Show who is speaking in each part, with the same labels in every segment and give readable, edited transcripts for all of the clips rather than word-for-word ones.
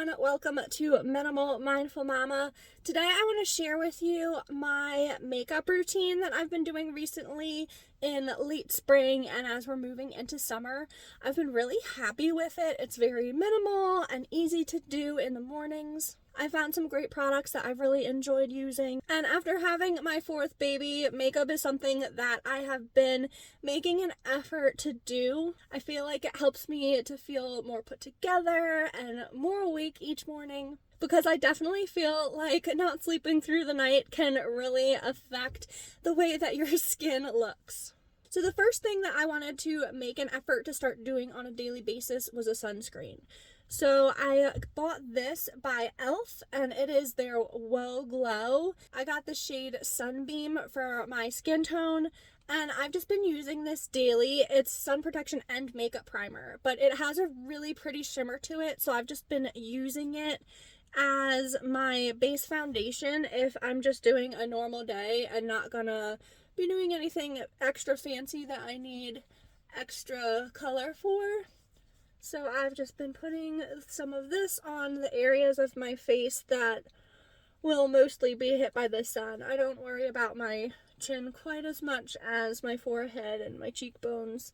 Speaker 1: everyone, welcome to Minimal Mindful Mama. Today I want to share with you my makeup routine that I've been doing recently in late spring and as we're moving into summer. I've been really happy with it. It's very minimal and easy to do in the mornings. I found some great products that I've really enjoyed using, and after having my fourth baby, makeup is something that I have been making an effort to do. I feel like it helps me to feel more put together and more awake each morning, because I definitely feel like not sleeping through the night can really affect the way that your skin looks. So the first thing that I wanted to make an effort to start doing on a daily basis was a sunscreen. So I bought this by e.l.f. and it is their Whoa Glow. I got the shade Sunbeam for my skin tone, and I've just been using this daily. It's sun protection and makeup primer, but it has a really pretty shimmer to it, so I've just been using it as my base foundation if I'm just doing a normal day and not gonna be doing anything extra fancy that I need extra color for. So I've just been putting some of this on the areas of my face that will mostly be hit by the sun. I don't worry about my chin quite as much as my forehead and my cheekbones.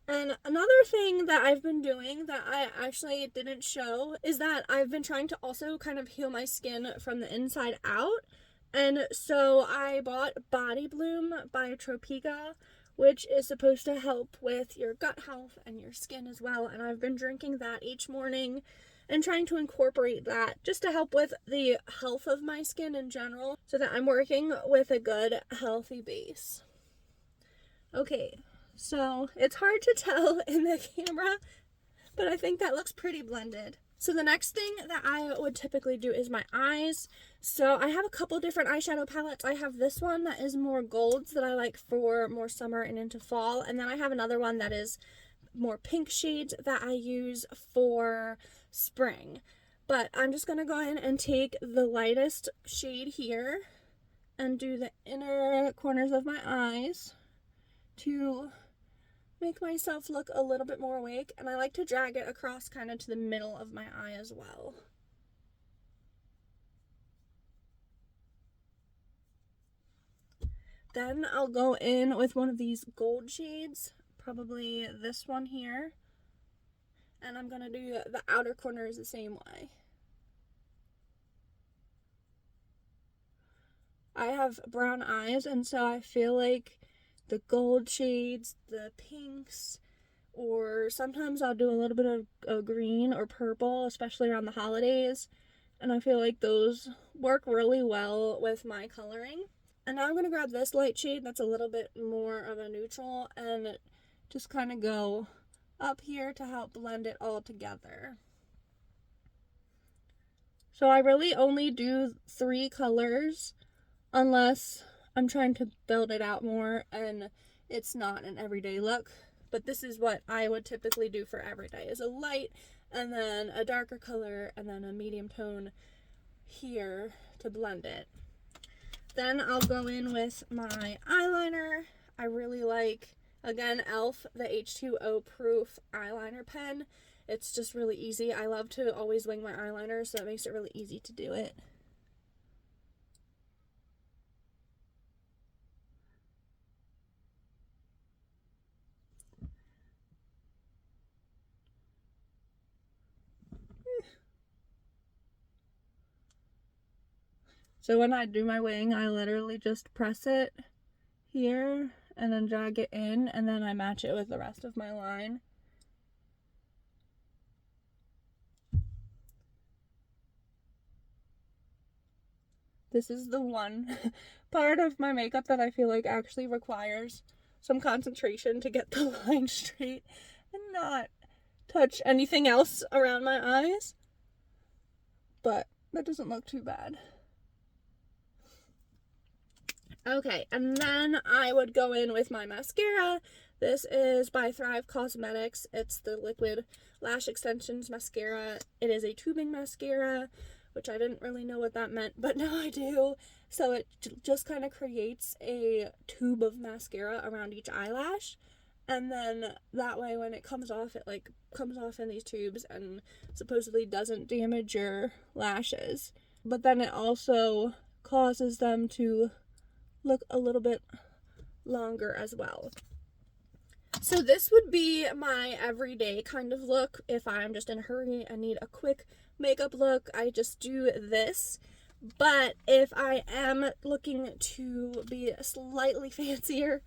Speaker 1: And another thing that I've been doing that I actually didn't show is that I've been trying to also kind of heal my skin from the inside out. And so I bought Body Bloom by Tropica, which is supposed to help with your gut health and your skin as well. And I've been drinking that each morning and trying to incorporate that just to help with the health of my skin in general, so that I'm working with a good, healthy base. Okay, so it's hard to tell in the camera, but I think that looks pretty blended. So the next thing that I would typically do is my eyes. So I have a couple different eyeshadow palettes. I have this one that is more golds that I like for more summer and into fall. And then I have another one that is more pink shades that I use for spring. But I'm just going to go in and take the lightest shade here and do the inner corners of my eyes to make myself look a little bit more awake, and I like to drag it across kind of to the middle of my eye as well. Then I'll go in with one of these gold shades, probably this one here, and I'm gonna do the outer corners the same way. I have brown eyes, and so I feel like the gold shades, the pinks, or sometimes I'll do a little bit of green or purple, especially around the holidays, and I feel like those work really well with my coloring. And now I'm going to grab this light shade that's a little bit more of a neutral and just kind of go up here to help blend it all together. So I really only do 3 colors unless I'm trying to build it out more and it's not an everyday look. But this is what I would typically do for every day, is a light and then a darker color and then a medium tone here to blend it. Then I'll go in with my eyeliner. I really like, again, e.l.f. the H2O proof eyeliner pen. It's just really easy. I love to always wing my eyeliner, so it makes it really easy to do it. So when I do my wing, I literally just press it here and then drag it in, and then I match it with the rest of my line. This is the one part of my makeup that I feel like actually requires some concentration to get the line straight and not touch anything else around my eyes. But that doesn't look too bad. Okay, and then I would go in with my mascara. This is by Thrive Cosmetics. It's the Liquid Lash Extensions Mascara. It is a tubing mascara, which I didn't really know what that meant, but now I do. So it just kind of creates a tube of mascara around each eyelash. And then that way when it comes off, it like comes off in these tubes and supposedly doesn't damage your lashes. But then it also causes them to look a little bit longer as well. So this would be my everyday kind of look. If I'm just in a hurry and need a quick makeup look, I just do this. But if I am looking to be slightly fancier,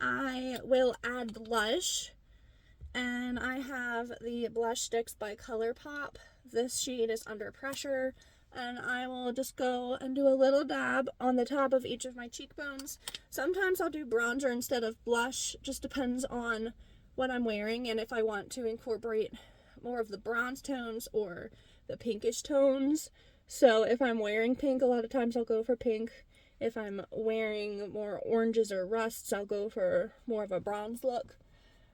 Speaker 1: I will add blush. And I have the blush sticks by ColourPop. This shade is Under Pressure. And I will just go and do a little dab on the top of each of my cheekbones. Sometimes I'll do bronzer instead of blush. Just depends on what I'm wearing and if I want to incorporate more of the bronze tones or the pinkish tones. So if I'm wearing pink, a lot of times I'll go for pink. If I'm wearing more oranges or rusts, I'll go for more of a bronze look.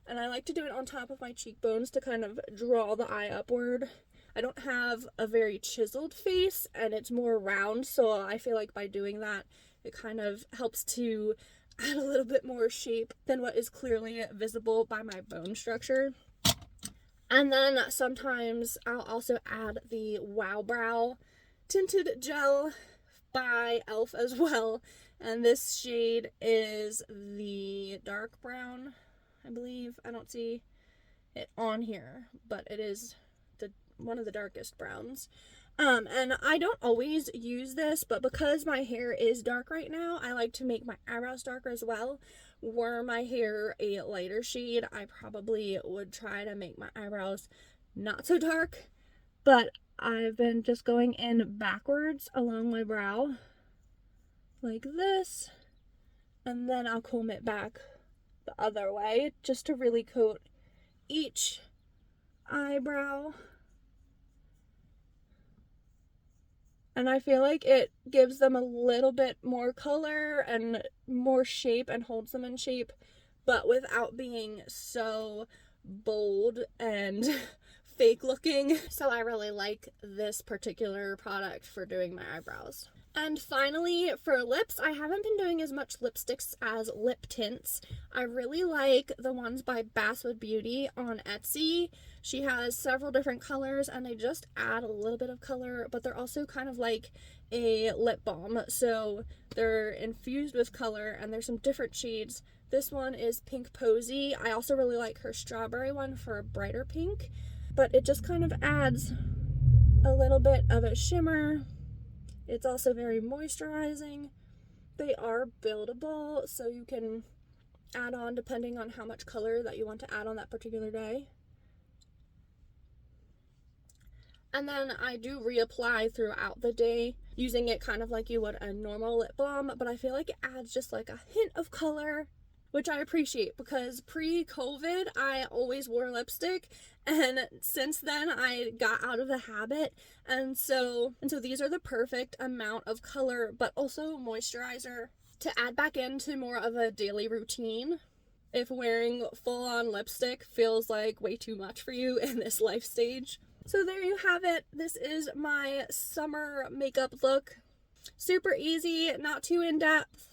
Speaker 1: And I like to do it on top of my cheekbones to kind of draw the eye upward. I don't have a very chiseled face and it's more round, so I feel like by doing that, it kind of helps to add a little bit more shape than what is clearly visible by my bone structure. And then sometimes I'll also add the Wow Brow Tinted Gel by e.l.f. as well. And this shade is the dark brown, I believe. I don't see it on here, but it is one of the darkest browns. And I don't always use this, but because my hair is dark right now, I like to make my eyebrows darker as well. Were my hair a lighter shade, I probably would try to make my eyebrows not so dark, but I've been just going in backwards along my brow like this, and then I'll comb it back the other way just to really coat each eyebrow. And I feel like it gives them a little bit more color and more shape and holds them in shape, but without being so bold and fake looking. So I really like this particular product for doing my eyebrows. And finally, for lips, I haven't been doing as much lipsticks as lip tints. I really like the ones by Basswood Beauty on Etsy. She has several different colors and they just add a little bit of color, but they're also kind of like a lip balm. So they're infused with color and there's some different shades. This one is Pink Posy. I also really like her strawberry one for a brighter pink, but it just kind of adds a little bit of a shimmer. It's also very moisturizing. They are buildable, so you can add on depending on how much color that you want to add on that particular day. And then I do reapply throughout the day, using it kind of like you would a normal lip balm, but I feel like it adds just like a hint of color, which I appreciate because pre-COVID, I always wore lipstick, and since then I got out of the habit, and so these are the perfect amount of color, but also moisturizer to add back into more of a daily routine if wearing full-on lipstick feels like way too much for you in this life stage. So there you have it. This is my summer makeup look. Super easy, not too in-depth.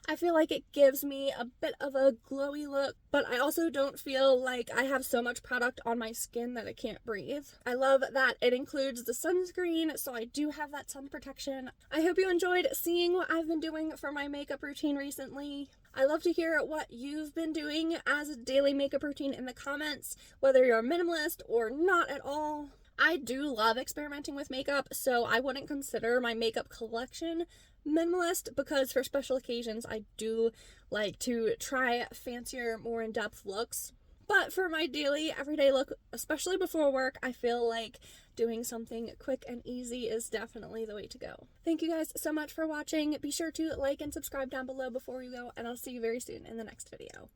Speaker 1: I feel like it gives me a bit of a glowy look, but I also don't feel like I have so much product on my skin that I can't breathe. I love that it includes the sunscreen, so I do have that sun protection. I hope you enjoyed seeing what I've been doing for my makeup routine recently. I love to hear what you've been doing as a daily makeup routine in the comments, whether you're a minimalist or not at all. I do love experimenting with makeup, so I wouldn't consider my makeup collection minimalist because for special occasions I do like to try fancier, more in-depth looks. But for my daily, everyday look, especially before work, I feel like doing something quick and easy is definitely the way to go. Thank you guys so much for watching. Be sure to like and subscribe down below before you go, and I'll see you very soon in the next video.